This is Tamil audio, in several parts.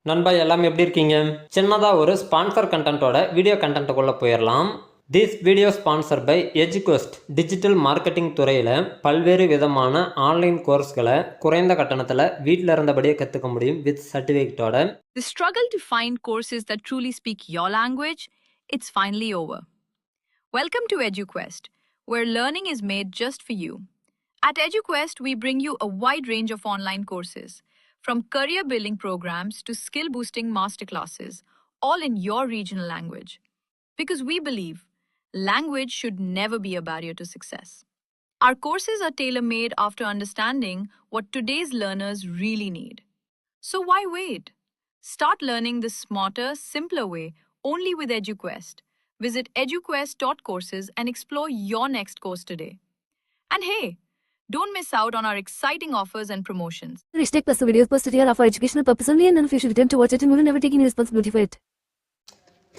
நண்பா எல்லாம் எப்படி இருக்கீங்க? சின்னதாக ஒரு ஸ்பான்சர் கண்டென்ட்டோட வீடியோ கண்டென்ட்டுக்குள்ளே போயிடலாம். திஸ் வீடியோ ஸ்பான்சர் பை எஜுகொஸ்ட். டிஜிட்டல் மார்க்கெட்டிங் துறையில் பல்வேறு விதமான ஆன்லைன் கோர்ஸ்களை குறைந்த கட்டணத்தில் வீட்டில் இருந்தபடியே கற்றுக்க முடியும் with சர்டிஃபிகேட்டோட. The struggle to find courses that truly speak your language, it's finally over. Welcome to EduQuest, where learning is made just for you. At EduQuest, we bring you a wide range of online courses, from career building programs to skill boosting masterclasses, all in your regional language. Because we believe language should never be a barrier to success. Our courses are tailor made after understanding what today's learners really need. So why wait? Start learning the smarter, simpler way only with EduQuest. Visit eduquest.courses and explore your next course today. And hey, don't miss out on our exciting offers and promotions. Hashtag plus videos posted here are for educational purpose only and none of you should attempt to watch it and we will never take any responsibility for it.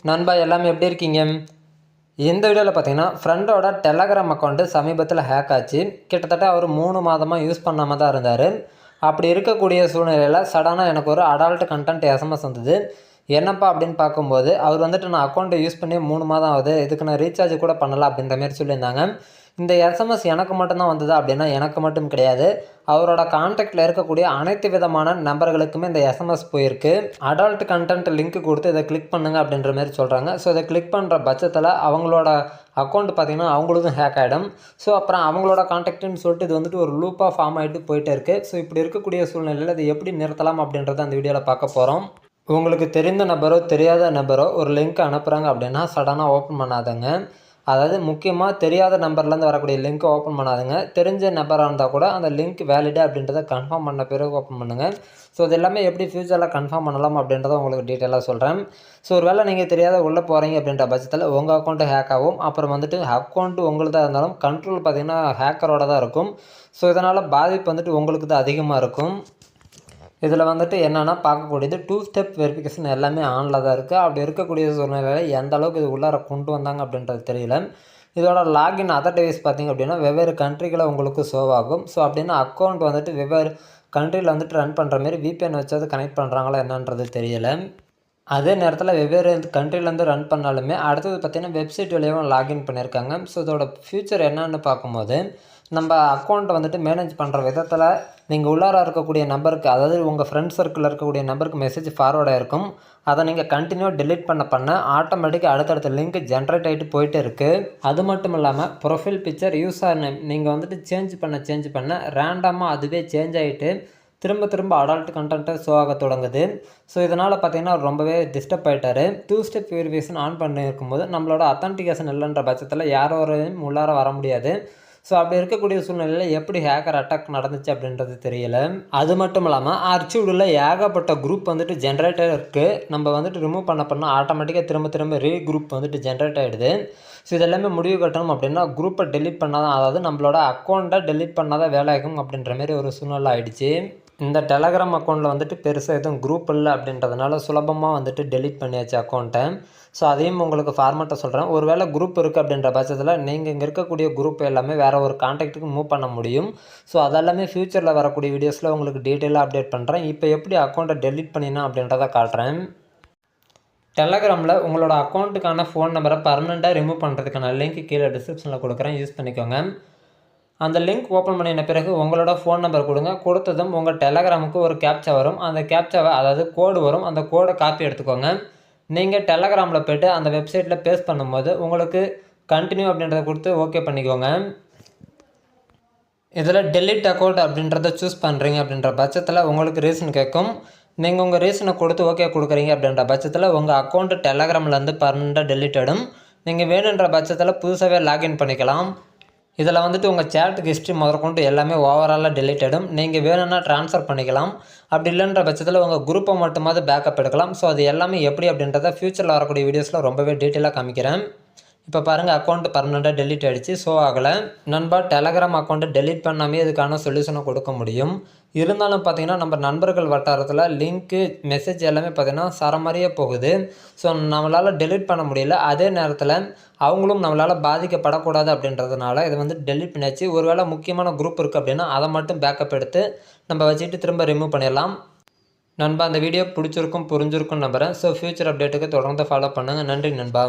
நண்பா எல்லாம் எப்படி இருக்கீங்க? இந்த வீடியோவில் பார்த்தீங்கன்னா ஃப்ரெண்டோட டெலகிராம் அக்கௌண்ட்டு சமீபத்தில் ஹேக் ஆச்சு. கிட்டத்தட்ட அவர் 3 மாதமாக யூஸ் பண்ணாமல் தான் இருந்தார். அப்படி இருக்கக்கூடிய சூழ்நிலையில் சடனாக எனக்கு ஒரு அடல்ட் கண்டென்ட் எஸ்எம்எஸ் வந்தது. என்னப்பா அப்படின்னு பார்க்கும்போது அவர் வந்துட்டு நான் அக்கௌண்ட்டை யூஸ் பண்ணி 3 மாதம் ஆகுது, இதுக்கு நான் ரீசார்ஜ் கூட பண்ணலாம் அப்படின்ற மாதிரி சொல்லியிருந்தாங்க. இந்த எஸ்எம்எஸ் எனக்கு மட்டும்தான் வந்ததா அப்படின்னா எனக்கு மட்டும் கிடையாது, அவரோட கான்டாக்டில் இருக்கக்கூடிய அனைத்து விதமான நம்பர்களுக்குமே இந்த எஸ்எம்எஸ் போயிருக்கு. அடல்ட் கண்டென்ட் லிங்க் கொடுத்து இதை கிளிக் பண்ணுங்க அப்படின்ற மாதிரி சொல்கிறாங்க. ஸோ இதை கிளிக் பண்ணுற பட்சத்தில் அவங்களோட அக்கௌண்ட் பார்த்திங்கன்னா அவங்களுக்கும் ஹேக் ஆகிடும். ஸோ அப்புறம் அவங்களோட கான்டாக்ட்னு சொல்லிட்டு இது வந்துட்டு ஒரு லூப்பாக ஃபார்ம் ஆகிட்டு போயிட்டே இருக்குது. ஸோ இப்படி இருக்கக்கூடிய சூழ்நிலையில் இதை எப்படி நிறுத்தலாம் அப்படின்றத அந்த வீடியோவில் பார்க்க போகிறோம். உங்களுக்கு தெரிந்த நபரோ தெரியாத நபரோ ஒரு லிங்க் அனுப்புகிறாங்க அப்படின்னா சடனாக ஓப்பன் பண்ணாதங்க. அதாவது முக்கியமாக தெரியாத நம்பர்லேருந்து வரக்கூடிய லிங்க்கை ஓப்பன் பண்ணாதுங்க. தெரிஞ்ச நம்பராக இருந்தால் கூட அந்த லிங்க் வேலிடு அப்படின்றத கன்ஃபார்ம் பண்ண பிறகு ஓப்பன் பண்ணுங்கள். ஸோ இது எல்லாமே எப்படி ஃப்யூச்சரில் கன்ஃபார்ம் பண்ணலாம் அப்படின்றத உங்களுக்கு டீட்டெயிலாக சொல்கிறேன். ஸோ ஒரு வேளை நீங்கள் தெரியாத உள்ளே போகிறீங்க அப்படின்ற பட்சத்தில் உங்கள் அக்கௌண்ட்டு ஹேக் ஆகும். அப்புறம் வந்துட்டு அக்கௌண்ட்டு உங்களுதாக இருந்தாலும் கண்ட்ரோல் பார்த்திங்கன்னா ஹேக்கரோட தான் இருக்கும். ஸோ இதனால் பாதிப்பு வந்துட்டு உங்களுக்கு தான் அதிகமாக இருக்கும். இதில் வந்துட்டு என்னென்னா பார்க்கக்கூடியது 2 ஸ்டெப் வெரிஃபிகேஷன் எல்லாமே ஆனில் தான் இருக்குது. அப்படி இருக்கக்கூடிய சூழ்நிலையில் எந்த அளவுக்கு இது உள்ளார கொண்டு வந்தாங்க அப்படின்றது தெரியல. இதோட லாகின் அதர் டிவைஸ் பார்த்திங்க அப்படின்னா வெவ்வேறு கண்ட்ரிகளை உங்களுக்கு ஷோவ் ஆகும். ஸோ அப்படின்னா அக்கௌண்ட் வந்துட்டு வெவ்வேறு கண்ட்ரியில் வந்துட்டு ரன் பண்ணுற மாரி விபிஎன் வச்சது கனெக்ட் பண்ணுறாங்களா என்னன்றது தெரியலை. அதே நேரத்தில் வெவ்வேறு கண்ட்ரிலேருந்து ரன் பண்ணாலுமே அடுத்தது பார்த்திங்கன்னா வெப்சைட் வழியாகவும் லாகின் பண்ணியிருக்காங்க. ஸோ இதோட ஃப்யூச்சர் என்னன்னு பார்க்கும்போது நம்ம அக்கௌண்ட்டை வந்துட்டு மேனேஜ் பண்ணுற விதத்தில் நீங்கள் உள்ளார இருக்கக்கூடிய நம்பருக்கு, அதாவது உங்கள் ஃப்ரெண்ட் சர்க்கிளில் இருக்கக்கூடிய நம்பருக்கு மெசேஜ் ஃபார்வர்டாக இருக்கும். அதை நீங்கள் கண்டினியூ டெலிட் பண்ண ஆட்டோமேட்டிக்காக அடுத்தடுத்த லிங்க் ஜென்ரேட் ஆகிட்டு போயிட்டே இருக்குது. அது மட்டும் இல்லாமல் ப்ரொஃபைல் பிக்சர் யூஸர் நேம் நீங்கள் வந்துட்டு சேஞ்ச் பண்ண ரேண்டமாக அதுவே சேஞ்ச் ஆகிட்டு திரும்ப அடல்ட் கண்டென்ட்டை ஷோ ஆக தொடங்குது. ஸோ இதனால் பார்த்திங்கன்னா ரொம்பவே டிஸ்டர்ப் ஆகிட்டார். 2 ஸ்டெப் வெரிஃபிகேஷன் ஆன் பண்ணியிருக்கும் போது நம்மளோட அத்தன்டிகேஷன் இல்லைன்ற பட்சத்தில் யாரோரையும் உள்ளார வர முடியாது. ஸோ அப்படி இருக்கக்கூடிய சூழ்நிலையில் எப்படி ஹேக்கர் அட்டாக் நடந்துச்சு அப்படின்றது தெரியல. அது மட்டும் இல்லாமல் அர்ச்சிவ்டில் ஏகப்பட்ட குரூப் வந்துட்டு ஜென்ரேட்டர் இருக்குது. நம்ம வந்துட்டு ரிமூவ் பண்ண ஆட்டோமேட்டிக்காக திரும்ப குரூப் வந்துட்டு ஜென்ரேட் ஆகிடுது. ஸோ இதெல்லாமே முடிவு கட்டணும் அப்படின்னா குரூப்பை டெலிட் பண்ணால் தான், அதாவது நம்மளோட அக்கௌண்ட்டை டெலிட் பண்ணால் தான் வேலையாகும் அப்படின்ற மாதிரி ஒரு சூழ்நிலை ஆகிடுச்சு. இந்த டெலகிராம் அக்கௌண்ட்டில் வந்துட்டு பெருசாக எதுவும் குரூப் இல்லை அப்படின்றதுனால சுலபமாக வந்துட்டு டெலிட் பண்ணியாச்சு அக்கௌண்ட்டை. ஸோ அதையும் உங்களுக்கு ஃபார்மேட்டை சொல்கிறேன். ஒரு வேளை குரூப் இருக்குது அப்படின்ற பட்சத்தில் நீங்கள் இங்கே இருக்கக்கூடிய குரூப் எல்லாமே வேறு ஒரு கான்டாக்ட்டுக்கு மூவ் பண்ண முடியும். ஸோ அதெல்லாமே ஃப்யூச்சரில் வரக்கூடிய வீடியோஸில் உங்களுக்கு டீட்டெயிலாக அப்டேட் பண்ணுறேன். இப்போ எப்படி அக்கௌண்ட்டை டெலிட் பண்ணினா அப்படின்றத காட்டுறேன். டெலகிராமில் உங்களோட அக்கௌண்ட்டுக்கான ஃபோன் நம்பரை பர்மனெண்ட்டாக ரிமூவ் பண்ணுறதுக்கான லிங்க் கீழே டிஸ்கிரிப்ஷனில் கொடுக்குறேன், யூஸ் பண்ணிக்கோங்க. அந்த லிங்க் ஓப்பன் பண்ணின பிறகு உங்களோட ஃபோன் நம்பர் கொடுங்க. கொடுத்ததும் உங்கள் டெலகிராமுக்கு ஒரு கேப்சா வரும். அந்த கேப்சாவை, அதாவது கோடு வரும், அந்த கோடை காப்பி எடுத்துக்கோங்க. நீங்கள் டெலகிராமில் போய்ட்டு அந்த வெப்சைட்டில் பேஸ்ட் பண்ணும்போது உங்களுக்கு கண்டினியூ அப்படின்றத கொடுத்து ஓகே பண்ணிக்கோங்க. இதில் டெலிட் அக்கௌண்ட் அப்படின்றத சூஸ் பண்ணுறீங்க அப்படின்ற பட்சத்தில் உங்களுக்கு ரீசன் கேட்கும். நீங்கள் உங்கள் ரீசனை கொடுத்து ஓகே கொடுக்குறீங்க அப்படின்ற பட்சத்தில் உங்கள் அக்கௌண்ட்டு டெலகிராம்லேருந்து பர்மனெண்ட்டாக டெலிட் ஆகிடும். நீங்கள் வேணுன்ற பட்சத்தில் புதுசாகவே லாகின் பண்ணிக்கலாம். இதில் வந்துட்டு உங்கள் சேட் ஹிஸ்ட்ரி முதற்கொண்டு எல்லாமே ஓவராலாக டெலிட் ஆகிடும். நீங்கள் வேணும்னா ட்ரான்ஸ்ஃபர் பண்ணிக்கலாம். அப்படி இல்லைன்ற பட்சத்தில் உங்கள் குரூப்பை மட்டுமாவது பேக்கப் எடுக்கலாம். ஸோ அது எல்லாமே எப்படி அப்படின்றத ஃப்யூச்சரில் வரக்கூடிய வீடியோஸில் ரொம்பவே டீட்டெயிலாக காமிக்கிறேன். இப்போ பாருங்கள், அக்கௌண்ட் பர்மனெண்ட்டாக டெலிட் ஆகிடுச்சு, ஷோ ஆகலை. நண்பா, டெலகிராம் அக்கௌண்ட்டை டெலிட் பண்ணாமே இதுக்கான சொல்யூஷனை கொடுக்க முடியும். இருந்தாலும் பார்த்திங்கன்னா நம்ம நண்பர்கள் வட்டாரத்தில் லிங்க்கு மெசேஜ் எல்லாமே பார்த்திங்கன்னா சரமாரியே போகுது. ஸோ நம்மளால் டெலிட் பண்ண முடியல. அதே நேரத்தில் அவங்களும் நம்மளால் பாதிக்கப்படக்கூடாது அப்படின்றதுனால இதை வந்து டெலிட் பண்ணியாச்சு. ஒரு வேளை முக்கியமான குரூப் இருக்குது அப்படின்னா அதை மட்டும் பேக்கப் எடுத்து நம்ம வச்சுக்கிட்டு திரும்ப ரிமூவ் பண்ணிடலாம். நண்பா அந்த வீடியோ பிடிச்சிருக்கும் புரிஞ்சிருக்கும் நம்புகிறேன். ஸோ ஃப்யூச்சர் அப்டேட்டுக்கு தொடர்ந்து ஃபாலோ பண்ணுங்கள். நன்றி நண்பா.